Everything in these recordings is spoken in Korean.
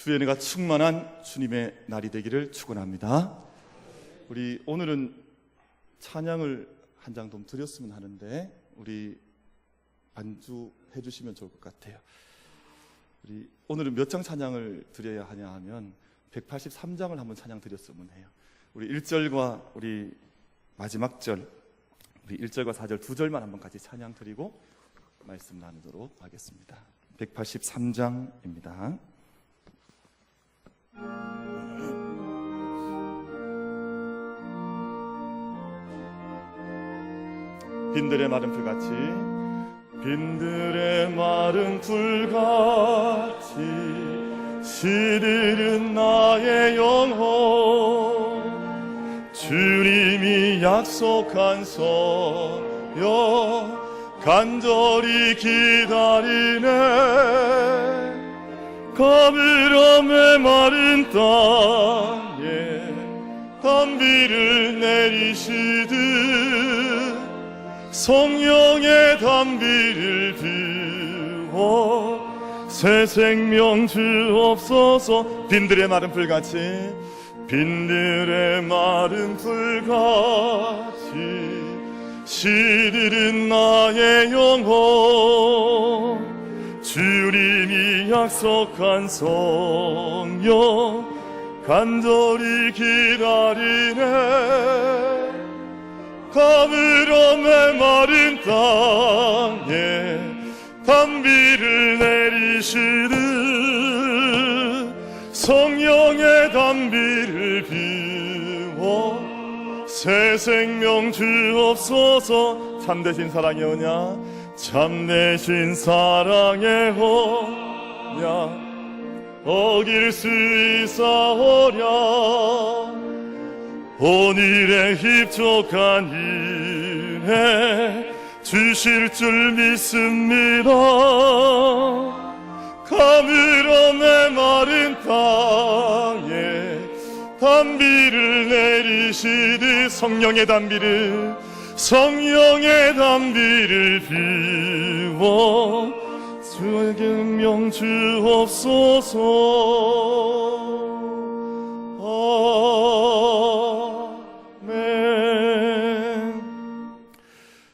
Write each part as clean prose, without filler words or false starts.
주의 은혜가 충만한 주님의 날이 되기를 축원합니다. 우리 오늘은 찬양을 한 장 좀 드렸으면 하는데 우리 반주해 주시면 좋을 것 같아요. 우리 오늘은 몇 장 찬양을 드려야 하냐 하면 183장을 한번 찬양 드렸으면 해요. 우리 1절과 우리 마지막 절, 우리 1절과 4절 두 절만 한번 같이 찬양 드리고 말씀 나누도록 하겠습니다. 183장입니다. 빈들의 마른 풀같이 빈들의 마른 풀같이 시들은 나의 영혼 주님이 약속한 서여 간절히 기다리네 가물어 메마른 땅에 단비를 내리시듯 성령의 단비를 비워 새 생명 주옵소서. 빈들의 마른 풀같이 빈들의 마른 풀같이 시들은 나의 영혼 주님이 약속한 성령 간절히 기다리네 가물어 메마른 땅에 단비를 내리시듯 성령의 단비를 비워 새 생명 주옵소서. 참되신 사랑의 언약 참되신 사랑의 언약 어길 수 있사오랴 오늘의 힙족한 은혜 주실 줄 믿습니다. 가물어 메마른 땅에 단비를 내리시듯 성령의 단비를 비워 주의 경명 주옵소서.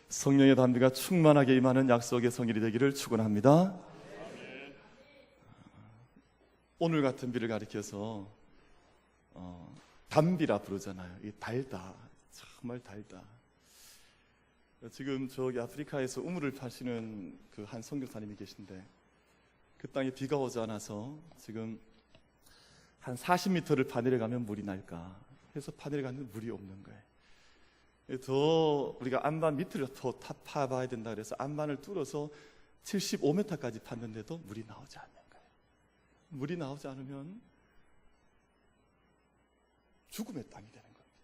성령의 단비가 충만하게 임하는 약속의 성일이 되기를 축원합니다. 오늘 같은 비를 가리켜서 단비라 부르잖아요. 이 달다, 정말 달다. 지금 저기 아프리카에서 우물을 파시는 그 한 선교사님이 계신데 그 땅에 비가 오지 않아서 지금 한 40m를 파내려가면 물이 날까 해서 파내려가는데 물이 없는 거예요. 더 우리가 안반 밑을 더 파봐야 된다 그래서 안반을 뚫어서 75m까지 팠는데도 물이 나오지 않는 거예요. 물이 나오지 않으면 죽음의 땅이 되는 겁니다.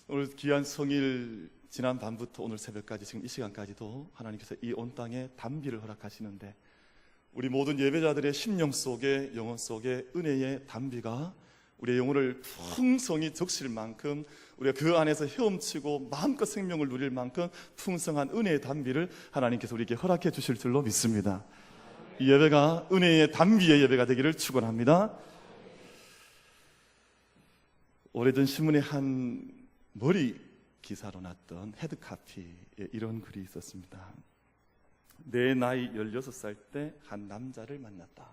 오늘 귀한 성일 지난 밤부터 오늘 새벽까지 지금 이 시간까지도 하나님께서 이 온 땅에 단비를 허락하시는데 우리 모든 예배자들의 심령 속에 영혼 속에 은혜의 단비가 우리의 영혼을 풍성히 적실 만큼 우리가 그 안에서 헤엄치고 마음껏 생명을 누릴 만큼 풍성한 은혜의 단비를 하나님께서 우리에게 허락해 주실 줄로 믿습니다. 이 예배가 은혜의 단비의 예배가 되기를 축원합니다. 오래전 신문에 한 머리 기사로 났던 헤드카피에 이런 글이 있었습니다. 내 나이 16살 때 한 남자를 만났다.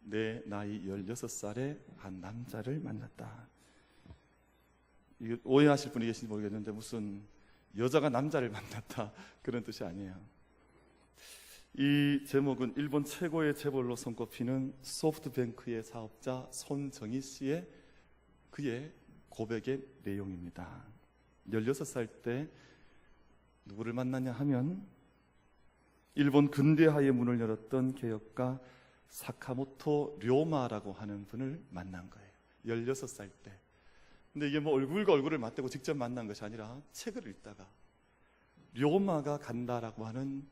내 나이 16살에 한 남자를 만났다. 이거 오해하실 분이 계신지 모르겠는데 무슨 여자가 남자를 만났다 그런 뜻이 아니에요. 이 제목은 일본 최고의 재벌로 손꼽히는 소프트뱅크의 사업자 손정희 씨의 그의 고백의 내용입니다. 16살 때 누구를 만났냐 하면 일본 근대화의 문을 열었던 개혁가 사카모토 료마라고 하는 분을 만난 거예요. 16살 때. 근데 이게 뭐 얼굴과 얼굴을 맞대고 직접 만난 것이 아니라 책을 읽다가 료마가 간다라고 하는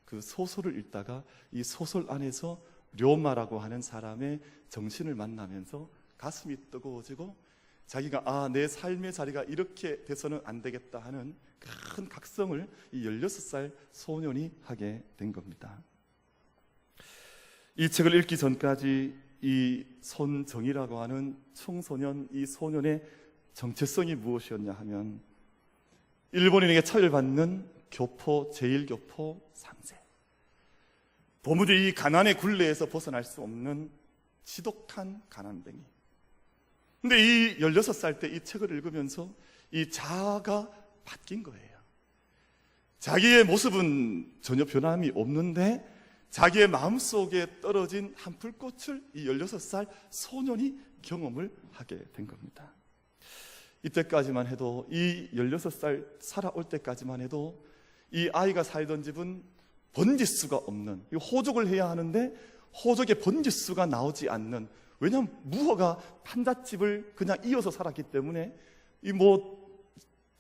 그 소설을 읽다가 이 소설 안에서 료마라고 하는 사람의 정신을 만나면서 가슴이 뜨거워지고 자기가 내 삶의 자리가 이렇게 돼서는 안 되겠다 하는 큰 각성을 이 16살 소년이 하게 된 겁니다. 이 책을 읽기 전까지 이 손정이라고 하는 청소년, 이 소년의 정체성이 무엇이었냐 하면 일본인에게 처벌받는 교포, 제1교포 3세, 도무지 이 가난의 굴레에서 벗어날 수 없는 지독한 가난뱅이. 근데 이 16살 때 이 책을 읽으면서 이 자아가 바뀐 거예요. 자기의 모습은 전혀 변함이 없는데 자기의 마음속에 떨어진 한 불꽃을 이 16살 소년이 경험을 하게 된 겁니다. 이때까지만 해도, 이 16살 살아올 때까지만 해도 이 아이가 살던 집은 번지수가 없는, 호적을 해야 하는데 호적의 번지수가 나오지 않는, 왜냐하면 무허가 판잣집을 그냥 이어서 살았기 때문에 이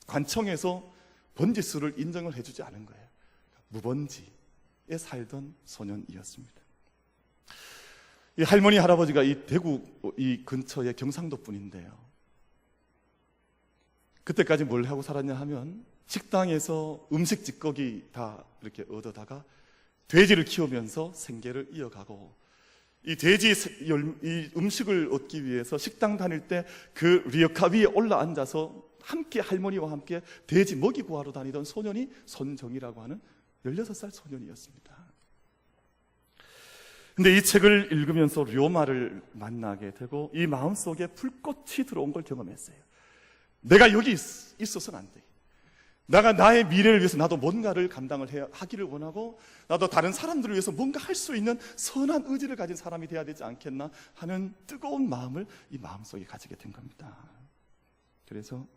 관청에서 번지수를 인정을 해주지 않은 거예요. 무번지에 살던 소년이었습니다. 이 할머니 할아버지가 이 대구 이 근처의 경상도 분인데요, 그때까지 뭘 하고 살았냐 하면 식당에서 음식 찌꺼기 다 이렇게 얻어다가 돼지를 키우면서 생계를 이어가고, 이 돼지 이 음식을 얻기 위해서 식당 다닐 때 그 리어카 위에 올라앉아서 함께 할머니와 함께 돼지 먹이 구하러 다니던 소년이 손정이라고 하는 16살 소년이었습니다. 근데 이 책을 읽으면서 료마를 만나게 되고 이 마음속에 불꽃이 들어온 걸 경험했어요. 내가 여기 있어서는 안 돼. 내가 나의 미래를 위해서 나도 뭔가를 감당을 하기를 원하고, 나도 다른 사람들을 위해서 뭔가 할 수 있는 선한 의지를 가진 사람이 돼야 되지 않겠나 하는 뜨거운 마음을 이 마음속에 가지게 된 겁니다. 그래서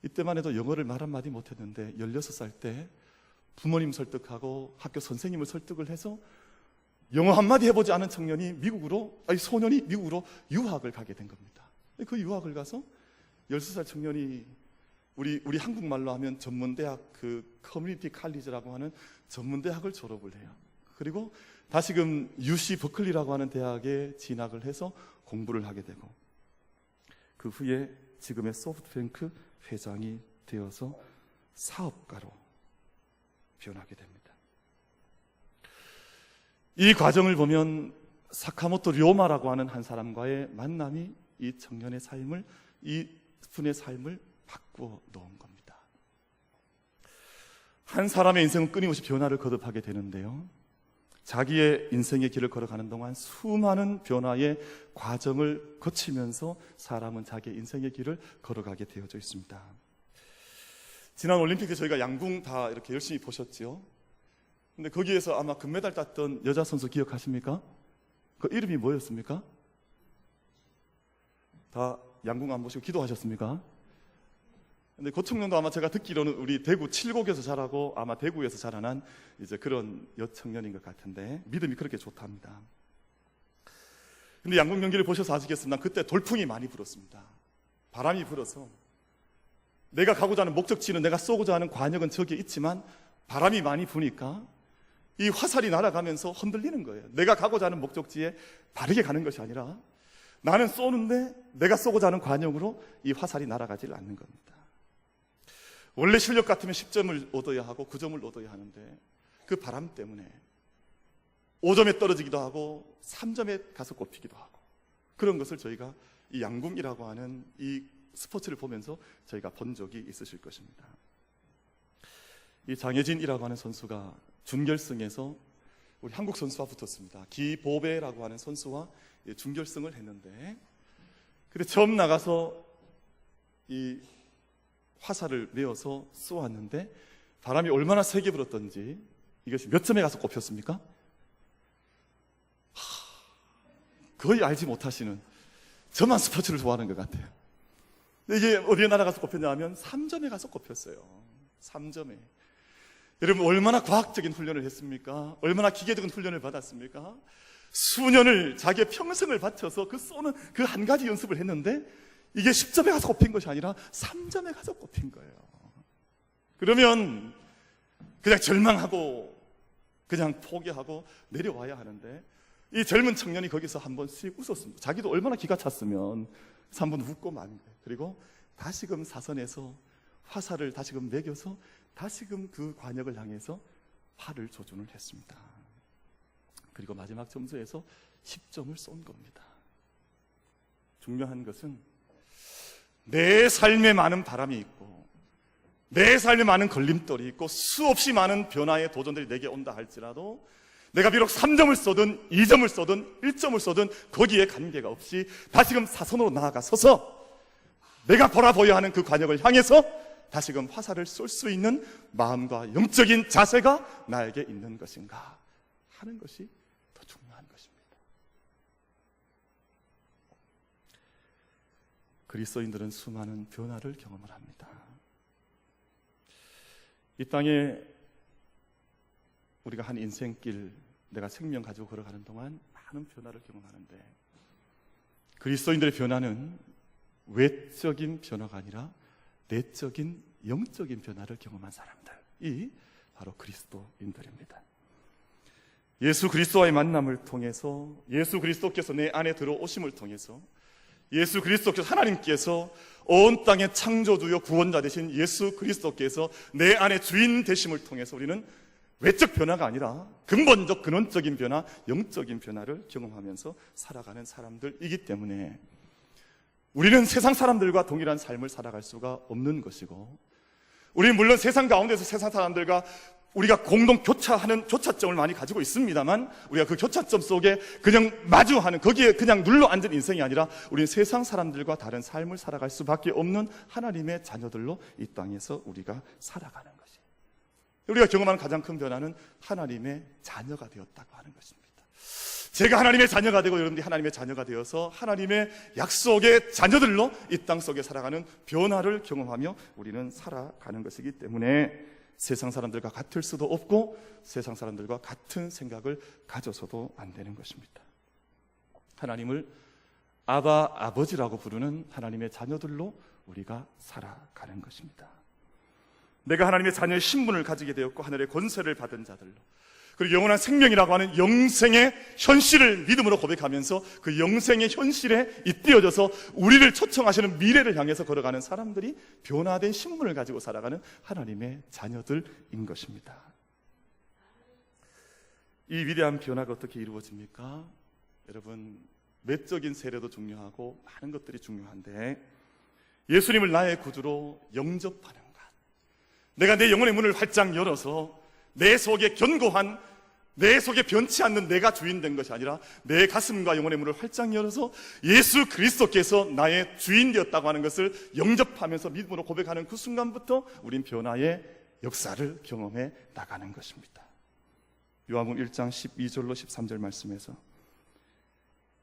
이때만 해도 영어를 말 한마디 못했는데 16살 때 부모님 설득하고 학교 선생님을 설득을 해서 영어 한마디 해보지 않은 소년이 미국으로 유학을 가게 된 겁니다. 그 유학을 가서 16살 청년이 우리 한국말로 하면 전문대학, 그 커뮤니티 칼리지라고 하는 전문대학을 졸업을 해요. 그리고 다시금 UC 버클리라고 하는 대학에 진학을 해서 공부를 하게 되고, 그 후에 지금의 소프트뱅크 회장이 되어서 사업가로 변하게 됩니다. 이 과정을 보면 사카모토 료마라고 하는 한 사람과의 만남이 이 청년의 삶을, 이 분의 삶을 바꾸어 놓은 겁니다. 한 사람의 인생은 끊임없이 변화를 거듭하게 되는데요, 자기의 인생의 길을 걸어가는 동안 수많은 변화의 과정을 거치면서 사람은 자기의 인생의 길을 걸어가게 되어져 있습니다. 지난 올림픽 때 저희가 양궁 다 이렇게 열심히 보셨죠? 근데 거기에서 아마 금메달 땄던 여자 선수 기억하십니까? 그 이름이 뭐였습니까? 다 양궁 안 보시고 기도하셨습니까? 근데 그 청년도 아마 제가 듣기로는 우리 대구 칠곡에서 자라고 아마 대구에서 자라난 이제 그런 여청년인 것 같은데, 믿음이 그렇게 좋답니다. 근데 양궁 경기를 보셔서 아시겠습니다. 그때 돌풍이 많이 불었습니다. 바람이 불어서 내가 가고자 하는 목적지는, 내가 쏘고자 하는 관역은 저기에 있지만 바람이 많이 부니까 이 화살이 날아가면서 흔들리는 거예요. 내가 가고자 하는 목적지에 바르게 가는 것이 아니라 나는 쏘는데 내가 쏘고자 하는 관역으로 이 화살이 날아가질 않는 겁니다. 원래 실력 같으면 10점을 얻어야 하고 9점을 얻어야 하는데 그 바람 때문에 5점에 떨어지기도 하고 3점에 가서 꼽히기도 하고, 그런 것을 저희가 이 양궁이라고 하는 이 스포츠를 보면서 저희가 본 적이 있으실 것입니다. 이 장혜진이라고 하는 선수가 준결승에서 우리 한국 선수와 붙었습니다. 기보배라고 하는 선수와 준결승을 했는데, 근데 처음 나가서 이 화살을 메어서 쏘았는데 바람이 얼마나 세게 불었던지 이것이 몇 점에 가서 꼽혔습니까? 거의 알지 못하시는, 저만 스포츠를 좋아하는 것 같아요. 이게 어디에 날아가서 꼽혔냐 하면 3점에 가서 꼽혔어요. 3점에. 여러분, 얼마나 과학적인 훈련을 했습니까? 얼마나 기계적인 훈련을 받았습니까? 수년을, 자기의 평생을 바쳐서 그 쏘는 그 한 가지 연습을 했는데 이게 10점에 가서 꼽힌 것이 아니라 3점에 가서 꼽힌 거예요. 그러면 그냥 절망하고 그냥 포기하고 내려와야 하는데, 이 젊은 청년이 거기서 한번 씩 웃었습니다. 자기도 얼마나 기가 찼으면 3분 웃고 만 거예요. 그리고 다시금 사선에서 화살을 다시금 매겨서 다시금 그 관역을 향해서 활을 조준을 했습니다. 그리고 마지막 점수에서 10점을 쏜 겁니다. 중요한 것은 내 삶에 많은 바람이 있고 내 삶에 많은 걸림돌이 있고 수없이 많은 변화의 도전들이 내게 온다 할지라도 내가 비록 3점을 쏘든 2점을 쏘든 1점을 쏘든 거기에 관계가 없이 다시금 사선으로 나아가 서서 내가 바라보아야 하는 그 관역을 향해서 다시금 화살을 쏠 수 있는 마음과 영적인 자세가 나에게 있는 것인가 하는 것이 더 중요한 것입니다. 그리스도인들은 수많은 변화를 경험을 합니다. 이 땅에 우리가 한 인생길, 내가 생명 가지고 걸어가는 동안 많은 변화를 경험하는데 그리스도인들의 변화는 외적인 변화가 아니라 내적인 영적인 변화를 경험한 사람들이 바로 그리스도인들입니다. 예수 그리스도와의 만남을 통해서 예수 그리스도께서 내 안에 들어오심을 통해서 예수 그리스도께서 하나님께서 온 땅의 창조주요 구원자 되신 예수 그리스도께서 내 안에 주인 되심을 통해서 우리는 외적 변화가 아니라 근본적 근원적인 변화, 영적인 변화를 경험하면서 살아가는 사람들이기 때문에 우리는 세상 사람들과 동일한 삶을 살아갈 수가 없는 것이고 우리는 물론 세상 가운데서 세상 사람들과 우리가 공동 교차하는 교차점을 많이 가지고 있습니다만 우리가 그 교차점 속에 그냥 마주하는 거기에 그냥 눌러 앉은 인생이 아니라 우리는 세상 사람들과 다른 삶을 살아갈 수밖에 없는 하나님의 자녀들로 이 땅에서 우리가 살아가는 것이에요. 우리가 경험하는 가장 큰 변화는 하나님의 자녀가 되었다고 하는 것입니다. 제가 하나님의 자녀가 되고 여러분들이 하나님의 자녀가 되어서 하나님의 약속의 자녀들로 이 땅 속에 살아가는 변화를 경험하며 우리는 살아가는 것이기 때문에 세상 사람들과 같을 수도 없고 세상 사람들과 같은 생각을 가져서도 안 되는 것입니다. 하나님을 아바, 아버지라고 부르는 하나님의 자녀들로 우리가 살아가는 것입니다. 내가 하나님의 자녀의 신분을 가지게 되었고 하늘의 권세를 받은 자들로 그리고 영원한 생명이라고 하는 영생의 현실을 믿음으로 고백하면서 그 영생의 현실에 잇대어져서 우리를 초청하시는 미래를 향해서 걸어가는 사람들이 변화된 신분을 가지고 살아가는 하나님의 자녀들인 것입니다. 이 위대한 변화가 어떻게 이루어집니까? 여러분, 외적인 세례도 중요하고 많은 것들이 중요한데 예수님을 나의 구주로 영접하는 것, 내가 내 영혼의 문을 활짝 열어서 내 속에 견고한, 내 속에 변치 않는 내가 주인 된 것이 아니라 내 가슴과 영혼의 문을 활짝 열어서 예수 그리스도께서 나의 주인 되었다고 하는 것을 영접하면서 믿음으로 고백하는 그 순간부터 우린 변화의 역사를 경험해 나가는 것입니다. 요한복음 1장 12절로 13절 말씀에서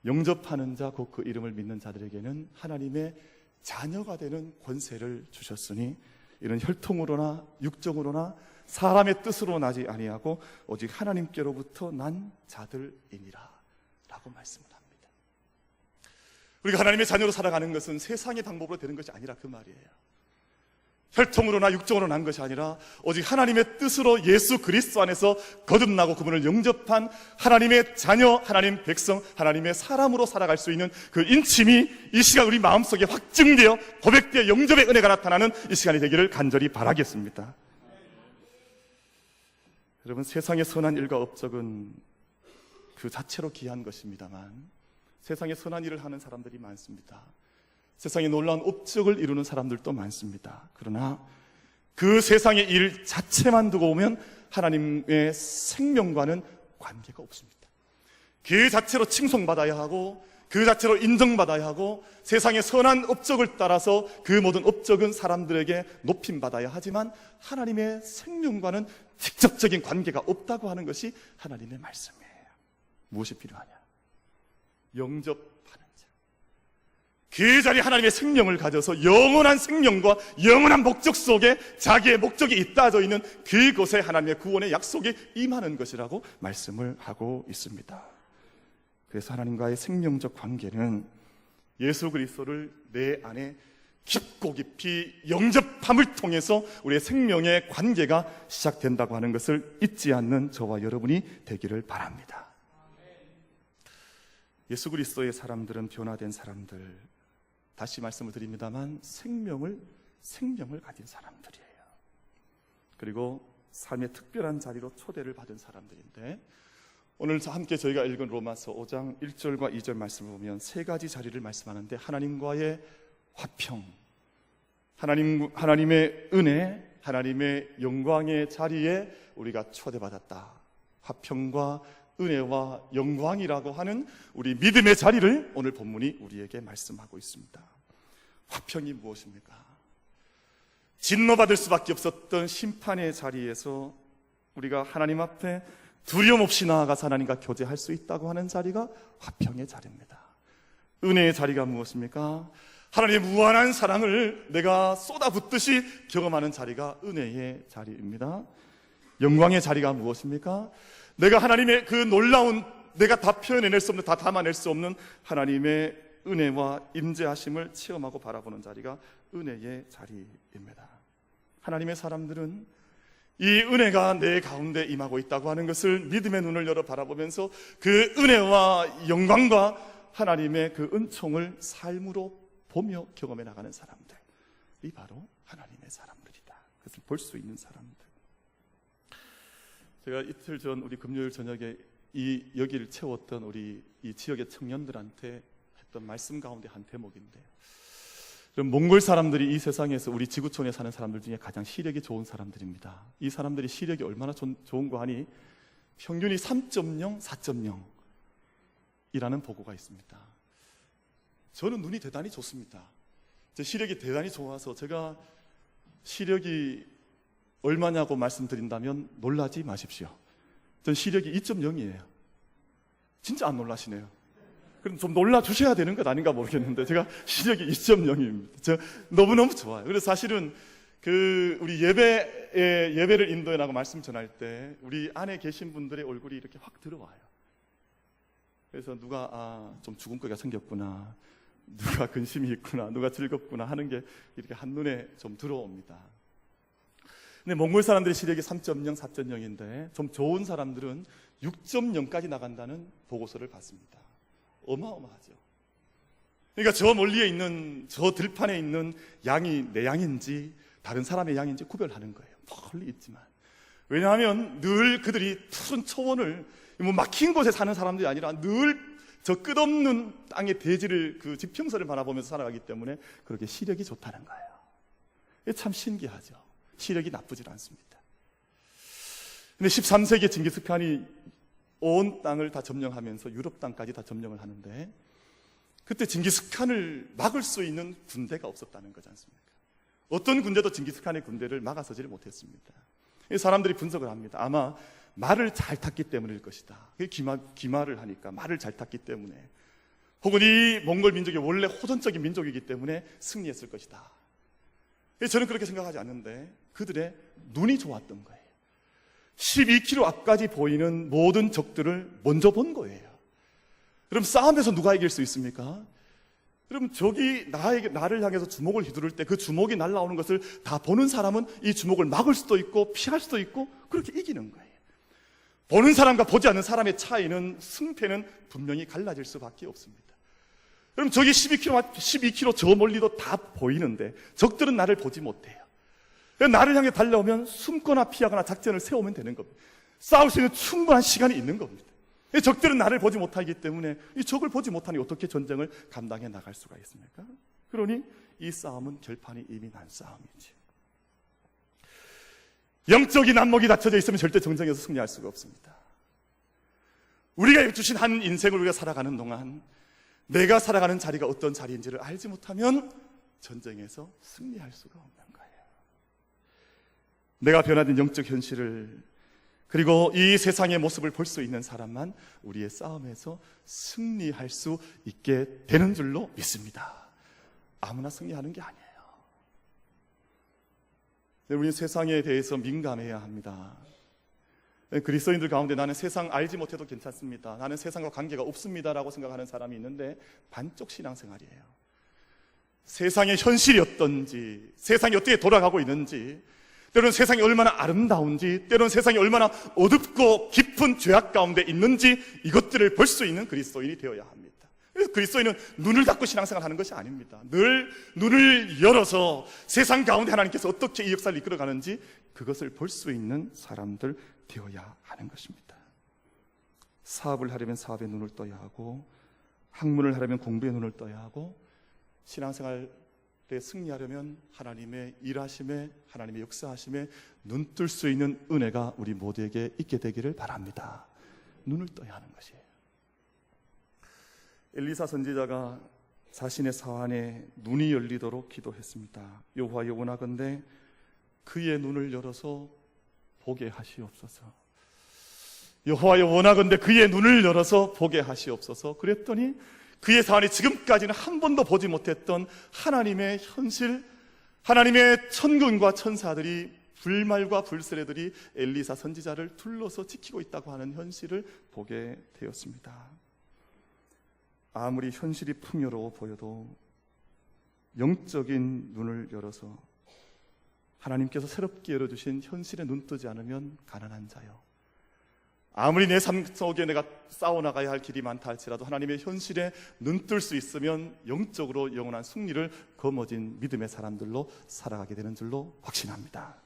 영접하는 자 곧 그 이름을 믿는 자들에게는 하나님의 자녀가 되는 권세를 주셨으니 이는 혈통으로나 육정으로나 사람의 뜻으로 나지 아니하고 오직 하나님께로부터 난 자들이니라 라고 말씀을 합니다. 우리가 하나님의 자녀로 살아가는 것은 세상의 방법으로 되는 것이 아니라 그 말이에요. 혈통으로나 육정으로 난 것이 아니라 오직 하나님의 뜻으로 예수 그리스도 안에서 거듭나고 그분을 영접한 하나님의 자녀, 하나님 백성, 하나님의 사람으로 살아갈 수 있는 그 인침이 이 시간 우리 마음속에 확증되어 고백되어 영접의 은혜가 나타나는 이 시간이 되기를 간절히 바라겠습니다. 여러분, 세상의 선한 일과 업적은 그 자체로 귀한 것입니다만 세상에 선한 일을 하는 사람들이 많습니다. 세상에 놀라운 업적을 이루는 사람들도 많습니다. 그러나 그 세상의 일 자체만 두고 보면 하나님의 생명과는 관계가 없습니다. 그 자체로 칭송받아야 하고 그 자체로 인정받아야 하고 세상의 선한 업적을 따라서 그 모든 업적은 사람들에게 높임받아야 하지만 하나님의 생명과는 직접적인 관계가 없다고 하는 것이 하나님의 말씀이에요. 무엇이 필요하냐? 영접하는 자. 그 자리에 하나님의 생명을 가져서 영원한 생명과 영원한 목적 속에 자기의 목적이 잇따져 있는 그곳에 하나님의 구원의 약속이 임하는 것이라고 말씀을 하고 있습니다. 그래서 하나님과의 생명적 관계는 예수 그리스도를 내 안에 깊고 깊이 영접함을 통해서 우리의 생명의 관계가 시작된다고 하는 것을 잊지 않는 저와 여러분이 되기를 바랍니다. 예수 그리스도의 사람들은 변화된 사람들, 다시 말씀을 드립니다만 생명을 가진 사람들이에요. 그리고 삶의 특별한 자리로 초대를 받은 사람들인데 오늘 함께 저희가 읽은 로마서 5장 1절과 2절 말씀을 보면 세 가지 자리를 말씀하는데, 하나님과의 화평, 하나님의 은혜, 하나님의 영광의 자리에 우리가 초대받았다. 화평과 은혜와 영광이라고 하는 우리 믿음의 자리를 오늘 본문이 우리에게 말씀하고 있습니다. 화평이 무엇입니까? 진노받을 수밖에 없었던 심판의 자리에서 우리가 하나님 앞에 두려움 없이 나아가서 하나님과 교제할 수 있다고 하는 자리가 화평의 자리입니다. 은혜의 자리가 무엇입니까? 하나님의 무한한 사랑을 내가 쏟아붓듯이 경험하는 자리가 은혜의 자리입니다. 영광의 자리가 무엇입니까? 내가 하나님의 그 놀라운, 내가 다 표현해낼 수 없는, 다 담아낼 수 없는 하나님의 은혜와 임재하심을 체험하고 바라보는 자리가 은혜의 자리입니다. 하나님의 사람들은 이 은혜가 내 가운데 임하고 있다고 하는 것을 믿음의 눈을 열어 바라보면서 그 은혜와 영광과 하나님의 그 은총을 삶으로 보며 경험해 나가는 사람들이 바로 하나님의 사람들이다. 그것을 볼 수 있는 사람들. 제가 이틀 전 우리 금요일 저녁에 여기를 채웠던 우리 이 지역의 청년들한테 했던 말씀 가운데 한 대목인데, 몽골 사람들이 이 세상에서 우리 지구촌에 사는 사람들 중에 가장 시력이 좋은 사람들입니다. 이 사람들이 시력이 얼마나 좋은가 하니 평균이 3.0, 4.0이라는 보고가 있습니다. 저는 눈이 대단히 좋습니다. 제 시력이 대단히 좋아서 제가 시력이 얼마냐고 말씀드린다면 놀라지 마십시오. 전 시력이 2.0이에요. 진짜 안 놀라시네요. 그럼 좀 놀라주셔야 되는 것 아닌가 모르겠는데 제가 시력이 2.0입니다. 저 너무너무 좋아요. 그래서 사실은 우리 예배를 인도해 나가고 말씀 전할 때 우리 안에 계신 분들의 얼굴이 이렇게 확 들어와요. 그래서 누가 좀 죽은 거가 생겼구나, 누가 근심이 있구나, 누가 즐겁구나 하는 게 이렇게 한눈에 좀 들어옵니다. 근데 몽골 사람들의 시력이 3.0, 4.0인데 좀 좋은 사람들은 6.0까지 나간다는 보고서를 봤습니다. 어마어마하죠. 그러니까 저 멀리에 있는, 저 들판에 있는 양이 내 양인지 다른 사람의 양인지 구별하는 거예요. 멀리 있지만. 왜냐하면 늘 그들이 푸른 초원을, 막힌 곳에 사는 사람들이 아니라 늘 저 끝없는 땅의 대지를, 그 지평선을 바라보면서 살아가기 때문에 그렇게 시력이 좋다는 거예요. 이게 참 신기하죠. 시력이 나쁘질 않습니다. 근데 13세기에 징기스칸이 온 땅을 다 점령하면서 유럽 땅까지 다 점령을 하는데, 그때 징기스칸을 막을 수 있는 군대가 없었다는 거지 않습니까? 어떤 군대도 징기스칸의 군대를 막아서지를 못했습니다. 사람들이 분석을 합니다. 아마 말을 잘 탔기 때문일 것이다. 기마를 하니까 말을 잘 탔기 때문에, 혹은 이 몽골 민족이 원래 호전적인 민족이기 때문에 승리했을 것이다. 저는 그렇게 생각하지 않는데 그들의 눈이 좋았던 거예요. 12km 앞까지 보이는 모든 적들을 먼저 본 거예요. 그럼 싸움에서 누가 이길 수 있습니까? 그럼 적이 나를 향해서 주먹을 휘두를 때 그 주먹이 날아오는 것을 다 보는 사람은 이 주먹을 막을 수도 있고 피할 수도 있고 그렇게 이기는 거예요. 보는 사람과 보지 않는 사람의 차이는, 승패는 분명히 갈라질 수밖에 없습니다. 그럼 적이 12km 저 멀리도 다 보이는데 적들은 나를 보지 못해요. 나를 향해 달려오면 숨거나 피하거나 작전을 세우면 되는 겁니다. 싸울 수 있는 충분한 시간이 있는 겁니다. 적들은 나를 보지 못하기 때문에 이 적을 보지 못하니 어떻게 전쟁을 감당해 나갈 수가 있습니까? 그러니 이 싸움은 결판이 이미 난 싸움이지. 영적인 안목이 닫혀져 있으면 절대 전쟁에서 승리할 수가 없습니다. 우리가 주신 한 인생을 우리가 살아가는 동안 내가 살아가는 자리가 어떤 자리인지를 알지 못하면 전쟁에서 승리할 수가 없는 거예요. 내가 변화된 영적 현실을, 그리고 이 세상의 모습을 볼 수 있는 사람만 우리의 싸움에서 승리할 수 있게 되는 줄로 믿습니다. 아무나 승리하는 게 아니에요. 우리는 세상에 대해서 민감해야 합니다. 그리스도인들 가운데 나는 세상 알지 못해도 괜찮습니다, 나는 세상과 관계가 없습니다라고 생각하는 사람이 있는데 반쪽 신앙생활이에요. 세상의 현실이 어떤지, 세상이 어떻게 돌아가고 있는지, 때로는 세상이 얼마나 아름다운지, 때로는 세상이 얼마나 어둡고 깊은 죄악 가운데 있는지 이것들을 볼 수 있는 그리스도인이 되어야 합니다. 그래서 그리스도인은 눈을 닫고 신앙생활하는 것이 아닙니다. 늘 눈을 열어서 세상 가운데 하나님께서 어떻게 이 역사를 이끌어가는지 그것을 볼 수 있는 사람들 되어야 하는 것입니다. 사업을 하려면 사업에 눈을 떠야 하고, 학문을 하려면 공부에 눈을 떠야 하고, 신앙생활에 승리하려면 하나님의 일하심에, 하나님의 역사하심에 눈뜰 수 있는 은혜가 우리 모두에게 있게 되기를 바랍니다. 눈을 떠야 하는 것이에요. 엘리사 선지자가 자신의 사안에 눈이 열리도록 기도했습니다. 여호와여, 원하건대 그의 눈을 열어서 보게 하시옵소서. 여호와여, 원하건대 그의 눈을 열어서 보게 하시옵소서. 그랬더니 그의 사안이 지금까지는 한 번도 보지 못했던 하나님의 현실, 하나님의 천군과 천사들이, 불말과 불세례들이 엘리사 선지자를 둘러서 지키고 있다고 하는 현실을 보게 되었습니다. 아무리 현실이 풍요로워 보여도 영적인 눈을 열어서 하나님께서 새롭게 열어주신 현실에 눈 뜨지 않으면 가난한 자요, 아무리 내 삶 속에 내가 싸워나가야 할 길이 많다 할지라도 하나님의 현실에 눈 뜰 수 있으면 영적으로 영원한 승리를 거머쥔 믿음의 사람들로 살아가게 되는 줄로 확신합니다.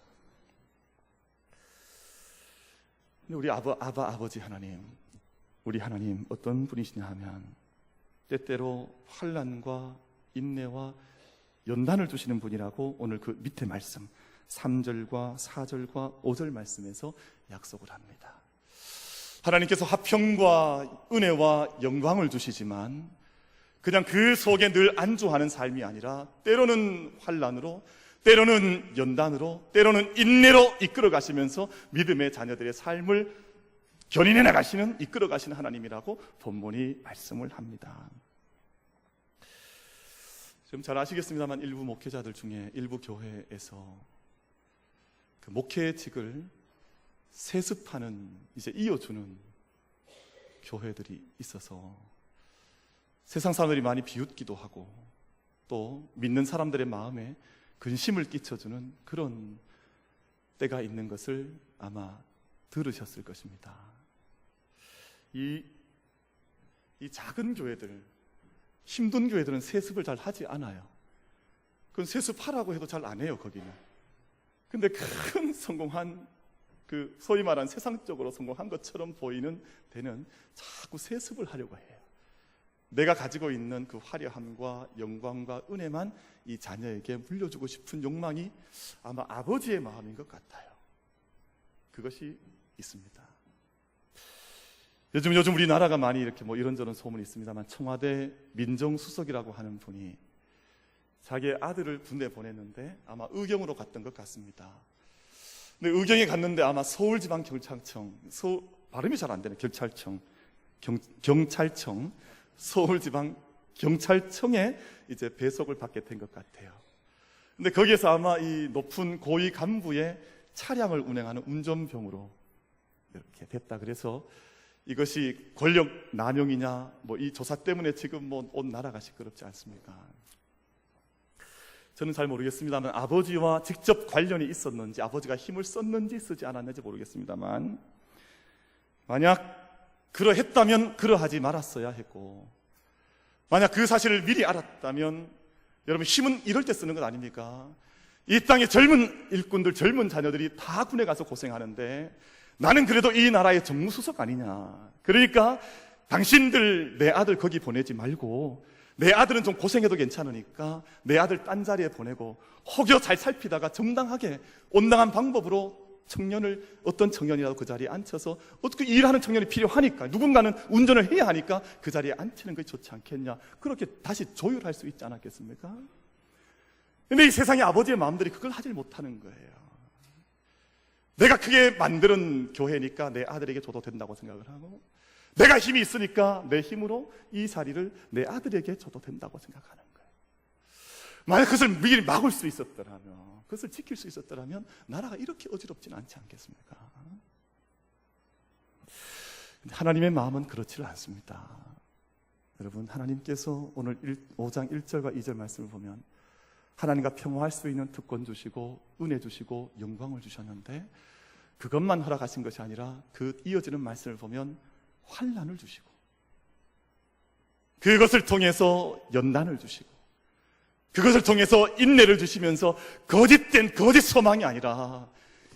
근데 우리 아버지 하나님, 우리 하나님 어떤 분이시냐 하면 때때로 환난과 인내와 연단을 주시는 분이라고 오늘 그 밑에 말씀 3절과 4절과 5절 말씀에서 약속을 합니다. 하나님께서 화평과 은혜와 영광을 주시지만 그냥 그 속에 늘 안주하는 삶이 아니라 때로는 환난으로, 때로는 연단으로, 때로는 인내로 이끌어 가시면서 믿음의 자녀들의 삶을 견인해 나가시는, 이끌어 가시는 하나님이라고 본문이 말씀을 합니다. 지금 잘 아시겠습니다만 일부 목회자들 중에 일부 교회에서 그 목회직을 세습하는, 이제 이어주는 교회들이 있어서 세상 사람들이 많이 비웃기도 하고 또 믿는 사람들의 마음에 근심을 끼쳐주는 그런 때가 있는 것을 아마 들으셨을 것입니다. 이 작은 교회들, 힘든 교회들은 세습을 잘 하지 않아요. 그건 세습하라고 해도 잘 안 해요, 거기는. 근데 큰 성공한, 그 소위 말하는 세상적으로 성공한 것처럼 보이는 데는 자꾸 세습을 하려고 해요. 내가 가지고 있는 그 화려함과 영광과 은혜만 이 자녀에게 물려주고 싶은 욕망이 아마 아버지의 마음인 것 같아요. 그것이 있습니다. 요즘 우리나라가 많이 이렇게 뭐 이런저런 소문이 있습니다만 청와대 민정수석이라고 하는 분이 자기 아들을 군대 보냈는데 아마 의경으로 갔던 것 같습니다. 근데 의경에 갔는데 아마 서울지방경찰청, 발음이 잘 안 되네, 경찰청, 서울지방경찰청에 이제 배속을 받게 된 것 같아요. 근데 거기에서 아마 이 높은 고위 간부의 차량을 운행하는 운전병으로 이렇게 됐다. 그래서 이것이 권력 남용이냐, 뭐 이 조사 때문에 지금 뭐 온 나라가 시끄럽지 않습니까? 저는 잘 모르겠습니다만 아버지와 직접 관련이 있었는지, 아버지가 힘을 썼는지 쓰지 않았는지 모르겠습니다만 만약 그러했다면 그러하지 말았어야 했고, 만약 그 사실을 미리 알았다면, 여러분 힘은 이럴 때 쓰는 것 아닙니까? 이 땅의 젊은 일꾼들, 젊은 자녀들이 다 군에 가서 고생하는데 나는 그래도 이 나라의 정무수석 아니냐, 그러니까 당신들 내 아들 거기 보내지 말고 내 아들은 좀 고생해도 괜찮으니까 내 아들 딴 자리에 보내고 혹여 잘 살피다가 정당하게 온당한 방법으로 청년을, 어떤 청년이라도 그 자리에 앉혀서, 어떻게 일하는 청년이 필요하니까 누군가는 운전을 해야 하니까 그 자리에 앉히는 것이 좋지 않겠냐, 그렇게 다시 조율할 수 있지 않았겠습니까? 근데 이 세상의 아버지의 마음들이 그걸 하질 못하는 거예요. 내가 크게 만드는 교회니까 내 아들에게 줘도 된다고 생각을 하고, 내가 힘이 있으니까 내 힘으로 이 자리를 내 아들에게 줘도 된다고 생각하는 거예요. 만약 그것을 미리 막을 수 있었더라면, 그것을 지킬 수 있었더라면 나라가 이렇게 어지럽지는 않지 않겠습니까? 근데 하나님의 마음은 그렇지를 않습니다. 여러분, 하나님께서 오늘 5장 1절과 2절 말씀을 보면 하나님과 평화할 수 있는 특권 주시고 은혜 주시고 영광을 주셨는데, 그것만 허락하신 것이 아니라 그 이어지는 말씀을 보면 환난을 주시고, 그것을 통해서 연단을 주시고, 그것을 통해서 인내를 주시면서 거짓된 거짓 소망이 아니라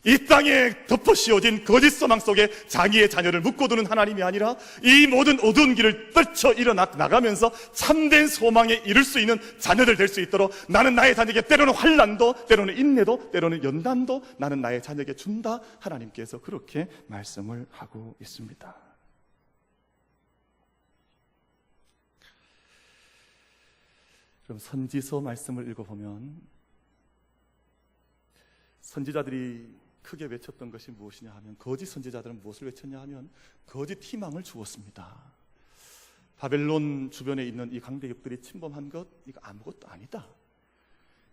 이 땅에 덮어 씌워진 거짓 소망 속에 자기의 자녀를 묶어두는 하나님이 아니라 이 모든 어두운 길을 떨쳐 일어나가면서 참된 소망에 이룰 수 있는 자녀들 될 수 있도록 나는 나의 자녀에게 때로는 환난도, 때로는 인내도, 때로는 연단도 나는 나의 자녀에게 준다. 하나님께서 그렇게 말씀을 하고 있습니다. 그럼 선지서 말씀을 읽어보면 선지자들이 크게 외쳤던 것이 무엇이냐 하면, 거짓 선지자들은 무엇을 외쳤냐 하면 거짓 희망을 주었습니다. 바벨론 주변에 있는 이 강대국들이 침범한 것, 이거 아무것도 아니다.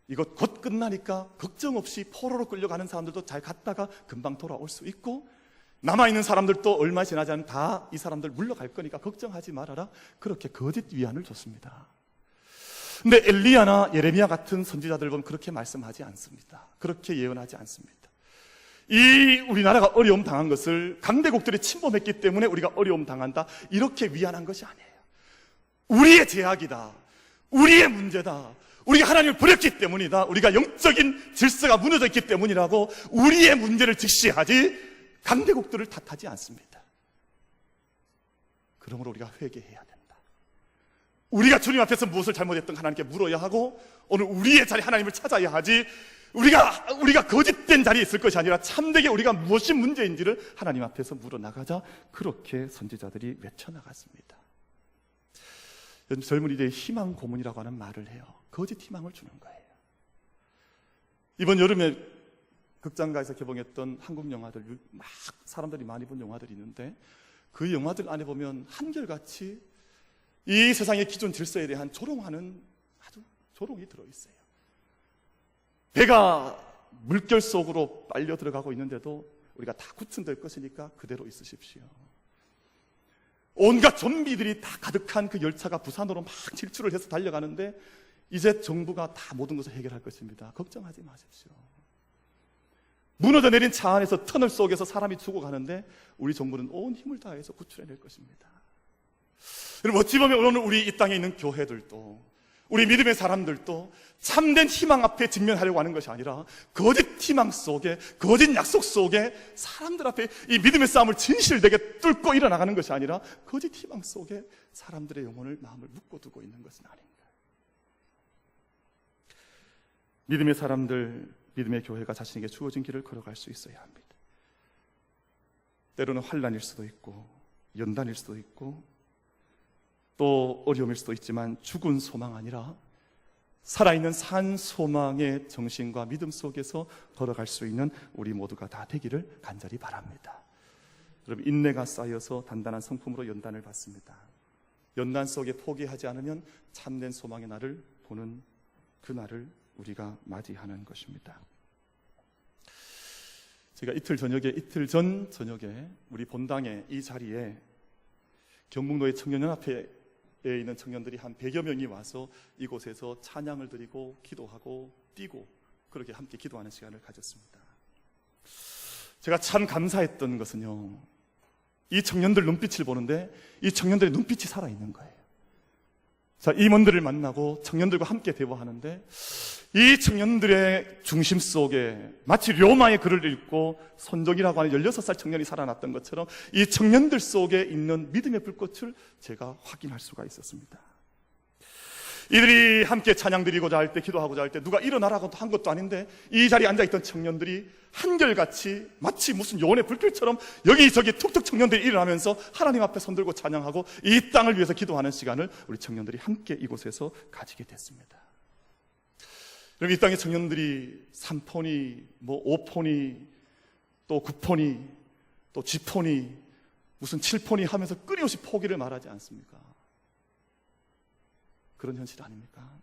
이것 곧 끝나니까 걱정 없이 포로로 끌려가는 사람들도 잘 갔다가 금방 돌아올 수 있고, 남아있는 사람들도 얼마 지나지 않으면 다 이 사람들 물러갈 거니까 걱정하지 말아라. 그렇게 거짓 위안을 줬습니다. 근데 엘리야나 예레미야 같은 선지자들 보면 그렇게 말씀하지 않습니다. 그렇게 예언하지 않습니다. 이 우리나라가 어려움 당한 것을 강대국들이 침범했기 때문에 우리가 어려움 당한다, 이렇게 위안한 것이 아니에요. 우리의 제약이다, 우리의 문제다, 우리가 하나님을 버렸기 때문이다, 우리가 영적인 질서가 무너져 있기 때문이라고 우리의 문제를 직시하지 강대국들을 탓하지 않습니다. 그러므로 우리가 회개해야 된다. 우리가 주님 앞에서 무엇을 잘못했던가 하나님께 물어야 하고, 오늘 우리의 자리 하나님을 찾아야 하지, 우리가 거짓된 자리에 있을 것이 아니라 참되게 우리가 무엇이 문제인지를 하나님 앞에서 물어나가자. 그렇게 선지자들이 외쳐나갔습니다. 요즘 젊은이들의 희망 고문이라고 하는 말을 해요. 거짓 희망을 주는 거예요. 이번 여름에 극장가에서 개봉했던 한국 영화들, 막 사람들이 많이 본 영화들이 있는데 그 영화들 안에 보면 한결같이 이 세상의 기존 질서에 대한 조롱하는 아주 조롱이 들어있어요. 배가 물결 속으로 빨려 들어가고 있는데도 우리가 다 구출될 것이니까 그대로 있으십시오. 온갖 좀비들이 다 가득한 그 열차가 부산으로 막 질주를 해서 달려가는데 이제 정부가 다 모든 것을 해결할 것입니다. 걱정하지 마십시오. 무너져 내린 차 안에서 터널 속에서 사람이 죽어가는데 우리 정부는 온 힘을 다해서 구출해낼 것입니다. 여러분, 어찌 보면 오늘 우리 이 땅에 있는 교회들도, 우리 믿음의 사람들도 참된 희망 앞에 직면하려고 하는 것이 아니라 거짓 희망 속에, 거짓 약속 속에 사람들 앞에 이 믿음의 싸움을 진실되게 뚫고 일어나가는 것이 아니라 거짓 희망 속에 사람들의 영혼을, 마음을 묶어두고 있는 것은 아닙니다. 믿음의 사람들, 믿음의 교회가 자신에게 주어진 길을 걸어갈 수 있어야 합니다. 때로는 환난일 수도 있고 연단일 수도 있고 또 어려움일 수도 있지만 죽은 소망 아니라 살아있는 산 소망의 정신과 믿음 속에서 걸어갈 수 있는 우리 모두가 다 되기를 간절히 바랍니다. 여러분, 인내가 쌓여서 단단한 성품으로 연단을 받습니다. 연단 속에 포기하지 않으면 참된 소망의 날을 보는 그 날을 우리가 맞이하는 것입니다. 제가 이틀 전 저녁에 우리 본당의 이 자리에 경북노예 청년연합회에 있는 청년들이 한 100여 명이 와서 이곳에서 찬양을 드리고 기도하고 뛰고 그렇게 함께 기도하는 시간을 가졌습니다. 제가 참 감사했던 것은요, 이 청년들 눈빛을 보는데 이 청년들의 눈빛이 살아있는 거예요. 자, 임원들을 만나고 청년들과 함께 대화하는데 이 청년들의 중심 속에 마치 로마의 글을 읽고 손정이라고 하는 16살 청년이 살아났던 것처럼 이 청년들 속에 있는 믿음의 불꽃을 제가 확인할 수가 있었습니다. 이들이 함께 찬양 드리고자 할 때, 기도하고자 할 때 누가 일어나라고 한 것도 아닌데 이 자리에 앉아있던 청년들이 한결같이 마치 무슨 요원의 불길처럼 여기저기 툭툭 청년들이 일어나면서 하나님 앞에 손들고 찬양하고 이 땅을 위해서 기도하는 시간을 우리 청년들이 함께 이곳에서 가지게 됐습니다. 여러분, 이 땅의 청년들이 3포니, 5포니, 또 9포니, 또 G포니, 무슨 7포니 하면서 끊임없이 포기를 말하지 않습니까? 그런 현실 아닙니까?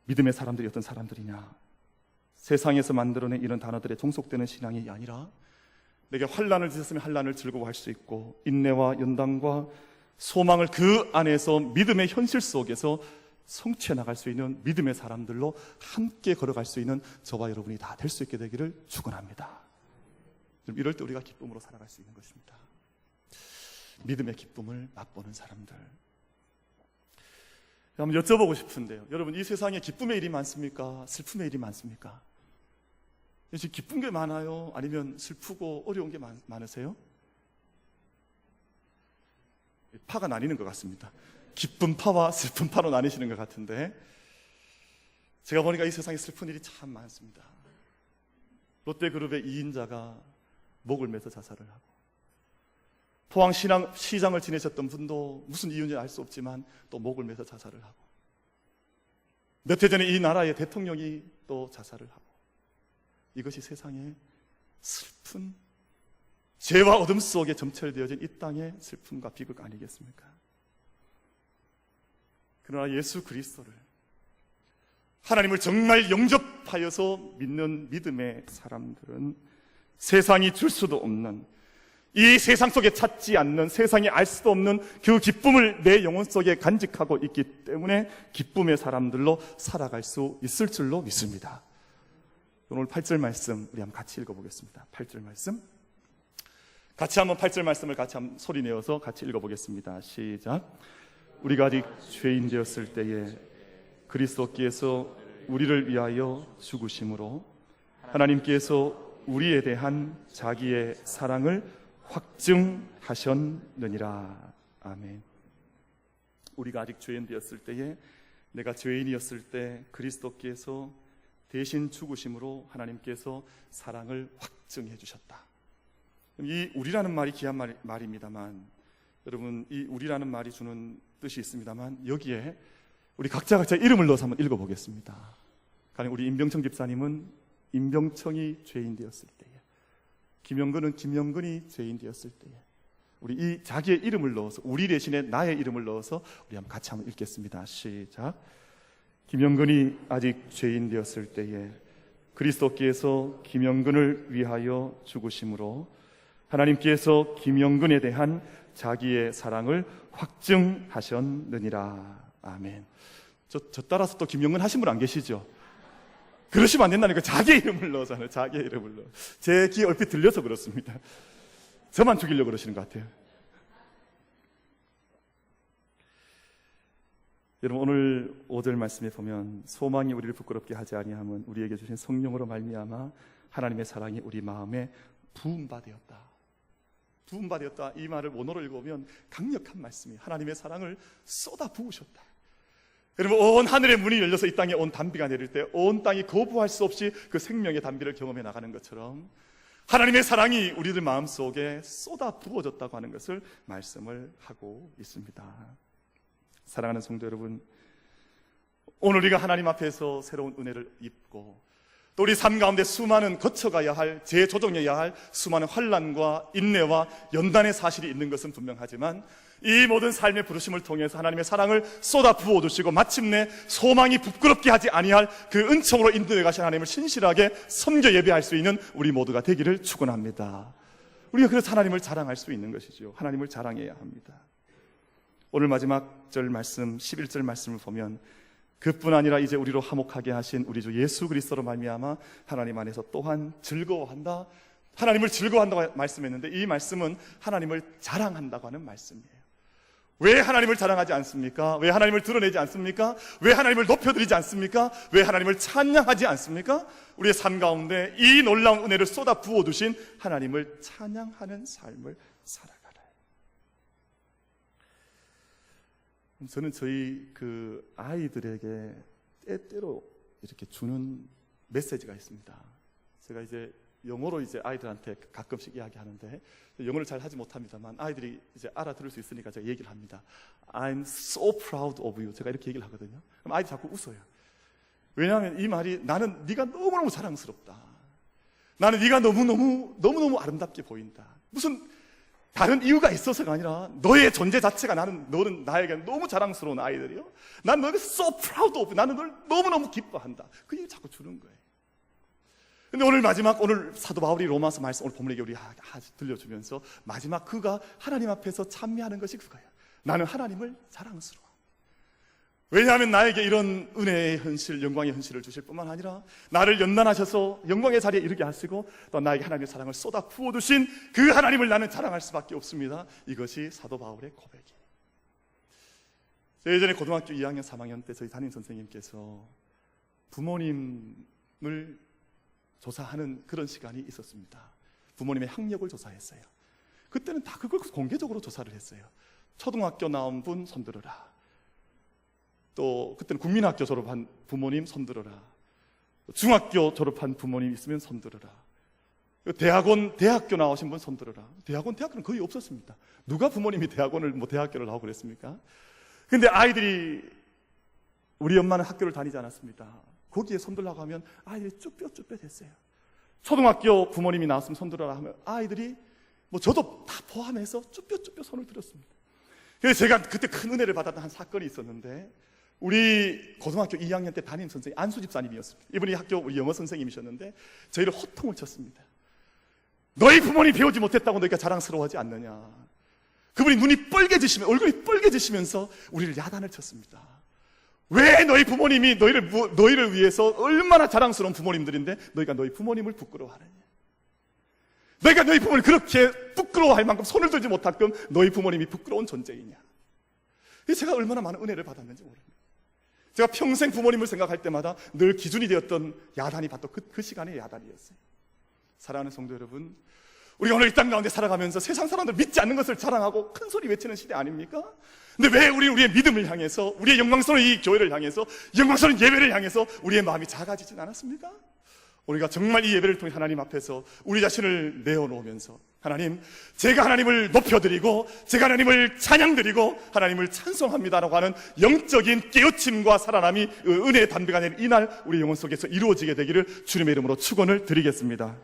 믿음의 사람들이 어떤 사람들이냐? 세상에서 만들어낸 이런 단어들에 종속되는 신앙이 아니라 내게 환난을 주셨으면 환난을 즐거워할 수 있고 인내와 연단과 소망을 그 안에서 믿음의 현실 속에서 성취해 나갈 수 있는 믿음의 사람들로 함께 걸어갈 수 있는 저와 여러분이 다 될 수 있게 되기를 축원합니다. 이럴 때 우리가 기쁨으로 살아갈 수 있는 것입니다. 믿음의 기쁨을 맛보는 사람들. 한번 여쭤보고 싶은데요, 여러분, 이 세상에 기쁨의 일이 많습니까? 슬픔의 일이 많습니까? 지금 기쁜 게 많아요? 아니면 슬프고 어려운 게 많으세요? 파가 나뉘는 것 같습니다. 기쁜 파와 슬픈 파로 나뉘시는 것 같은데, 제가 보니까 이 세상에 슬픈 일이 참 많습니다. 롯데그룹의 2인자가 목을 매서 자살을 하고, 포항시장을 지내셨던 분도 무슨 이유인지 알 수 없지만 또 목을 매서 자살을 하고, 몇 해 전에 이 나라의 대통령이 또 자살을 하고, 이것이 세상의 슬픈, 죄와 어둠 속에 점철되어진 이 땅의 슬픔과 비극 아니겠습니까? 그러나 예수 그리스도를, 하나님을 정말 영접하여서 믿는 믿음의 사람들은 세상이 줄 수도 없는, 이 세상 속에 찾지 않는, 세상이 알 수도 없는 그 기쁨을 내 영혼 속에 간직하고 있기 때문에 기쁨의 사람들로 살아갈 수 있을 줄로 믿습니다. 오늘 8절 말씀 우리 한번 같이 읽어보겠습니다. 8절 말씀 같이 한번 8절 말씀을 같이 한번 소리 내어서 같이 읽어보겠습니다. 시작. 우리가 아직 죄인 되었을 때에 그리스도께서 우리를 위하여 죽으심으로 하나님께서 우리에 대한 자기의 사랑을 확증하셨느니라. 아멘. 우리가 아직 죄인 되었을 때에, 내가 죄인이었을 때 그리스도께서 대신 죽으심으로 하나님께서 사랑을 확증해 주셨다. 이 우리라는 말이 귀한 말입니다만, 여러분, 이 우리라는 말이 주는 뜻이 있습니다만, 여기에 우리 각자가 제 이름을 넣어서 한번 읽어보겠습니다. 가령 우리 임병청 집사님은 임병청이 죄인 되었을 때에, 김영근은 김영근이 죄인 되었을 때에, 우리 이 자기의 이름을 넣어서, 우리 대신에 나의 이름을 넣어서 우리 한번 같이 한번 읽겠습니다. 시작. 김영근이 아직 죄인 되었을 때에 그리스도께서 김영근을 위하여 죽으심으로 하나님께서 김영근에 대한 자기의 사랑을 확증하셨느니라. 아멘. 저 따라서 또 김영근 하신 분 안 계시죠? 그러시면 안 된다니까. 자기의 이름을 넣어서, 자기의 이름을 넣어. 제 귀에 얼핏 들려서 그렇습니다. 저만 죽이려고 그러시는 것 같아요. 여러분, 오늘 5절 말씀에 보면 소망이 우리를 부끄럽게 하지 아니함은 우리에게 주신 성령으로 말미암아 하나님의 사랑이 우리 마음에 부음바되었다. 부음바되었다, 이 말을 원어로 읽어보면 강력한 말씀이에요. 하나님의 사랑을 쏟아 부으셨다. 여러분, 온 하늘의 문이 열려서 이 땅에 온 단비가 내릴 때 온 땅이 거부할 수 없이 그 생명의 단비를 경험해 나가는 것처럼 하나님의 사랑이 우리들 마음속에 쏟아 부어졌다고 하는 것을 말씀을 하고 있습니다. 사랑하는 성도 여러분, 오늘 우리가 하나님 앞에서 새로운 은혜를 입고 또 우리 삶 가운데 수많은 거쳐가야 할, 재조정해야 할 수많은 환난과 인내와 연단의 사실이 있는 것은 분명하지만, 이 모든 삶의 부르심을 통해서 하나님의 사랑을 쏟아 부어주시고 마침내 소망이 부끄럽게 하지 아니할 그 은총으로 인도해 가신 하나님을 신실하게 섬겨 예배할 수 있는 우리 모두가 되기를 축원합니다. 우리가 그래서 하나님을 자랑할 수 있는 것이죠. 하나님을 자랑해야 합니다. 오늘 마지막 절 말씀 11절 말씀을 보면 그뿐 아니라 이제 우리로 화목하게 하신 우리 주 예수 그리스도로 말미암아 하나님 안에서 또한 즐거워한다, 하나님을 즐거워한다고 말씀했는데, 이 말씀은 하나님을 자랑한다고 하는 말씀이에요. 왜 하나님을 자랑하지 않습니까? 왜 하나님을 드러내지 않습니까? 왜 하나님을 높여드리지 않습니까? 왜 하나님을 찬양하지 않습니까? 우리의 삶 가운데 이 놀라운 은혜를 쏟아 부어두신 하나님을 찬양하는 삶을 살아가라. 저는 저희 그 아이들에게 때때로 이렇게 주는 메시지가 있습니다. 제가 이제 영어로 이제 아이들한테 가끔씩 이야기하는데, 영어를 잘 하지 못합니다만 아이들이 이제 알아들을 수 있으니까 제가 얘기를 합니다. I'm so proud of you. 제가 이렇게 얘기를 하거든요. 그럼 아이들이 자꾸 웃어요. 왜냐하면 이 말이, 나는 네가 너무너무 자랑스럽다, 나는 네가 너무너무 아름답게 보인다, 무슨 다른 이유가 있어서가 아니라 너의 존재 자체가, 너는 나에게 너무 자랑스러운 아이들이요, 난 너에게 so proud of you, 나는 널 너무너무 기뻐한다, 그 얘기 자꾸 주는 거예요. 근데 오늘 사도 바울이 로마서 말씀, 오늘 본문에게 우리 들려주면서 마지막 그가 하나님 앞에서 찬미하는 것이 그거예요. 나는 하나님을 자랑스러워. 왜냐하면 나에게 이런 은혜의 현실, 영광의 현실을 주실 뿐만 아니라 나를 연단하셔서 영광의 자리에 이르게 하시고 또 나에게 하나님의 사랑을 쏟아 부어두신 그 하나님을 나는 자랑할 수밖에 없습니다. 이것이 사도 바울의 고백이에요. 예전에 고등학교 2학년, 3학년 때 저희 담임선생님께서 부모님을 조사하는 그런 시간이 있었습니다. 부모님의 학력을 조사했어요. 그때는 다 그걸 공개적으로 조사를 했어요. 초등학교 나온 분 손들어라. 또 그때는 국민학교 졸업한 부모님 손들어라. 중학교 졸업한 부모님 있으면 손들어라. 대학교 나오신 분 손들어라. 대학교는 거의 없었습니다. 누가 부모님이 대학교를 나오고 그랬습니까? 근데 아이들이, 우리 엄마는 학교를 다니지 않았습니다. 거기에 손들라고 하면 아이들이 쭈뼛쭈뼛했어요. 초등학교 부모님이 나왔으면 손들어라 하면 아이들이, 저도 다 포함해서 쭈뼛쭈뼛 손을 들었습니다. 그래서 제가 그때 큰 은혜를 받았던 한 사건이 있었는데, 우리 고등학교 2학년 때 담임 선생님 안수 집사님이었습니다. 이분이 우리 영어 선생님이셨는데 저희를 호통을 쳤습니다. 너희 부모님 배우지 못했다고 너희가 자랑스러워하지 않느냐. 그분이 얼굴이 뻘개지시면서 우리를 야단을 쳤습니다. 왜 너희 부모님이 너희를 위해서 얼마나 자랑스러운 부모님들인데 너희가 너희 부모님을 부끄러워하느냐. 너희가 너희 부모님을 그렇게 부끄러워할 만큼 손을 들지 못할끔 너희 부모님이 부끄러운 존재이냐. 제가 얼마나 많은 은혜를 받았는지 모릅니다. 제가 평생 부모님을 생각할 때마다 늘 기준이 되었던 야단이 바로 그 시간의 야단이었어요. 사랑하는 성도 여러분, 우리가 오늘 이 땅 가운데 살아가면서 세상 사람들 믿지 않는 것을 자랑하고 큰 소리 외치는 시대 아닙니까? 근데 왜 우리의 믿음을 향해서, 우리의 영광스러운 이 교회를 향해서, 영광스러운 예배를 향해서 우리의 마음이 작아지진 않았습니까? 우리가 정말 이 예배를 통해 하나님 앞에서 우리 자신을 내어놓으면서, 하나님, 제가 하나님을 높여드리고 제가 하나님을 찬양드리고 하나님을 찬송합니다라고 하는 영적인 깨우침과 살아남이 은혜의 담배가 내린 이날 우리 영혼 속에서 이루어지게 되기를 주님의 이름으로 축원을 드리겠습니다.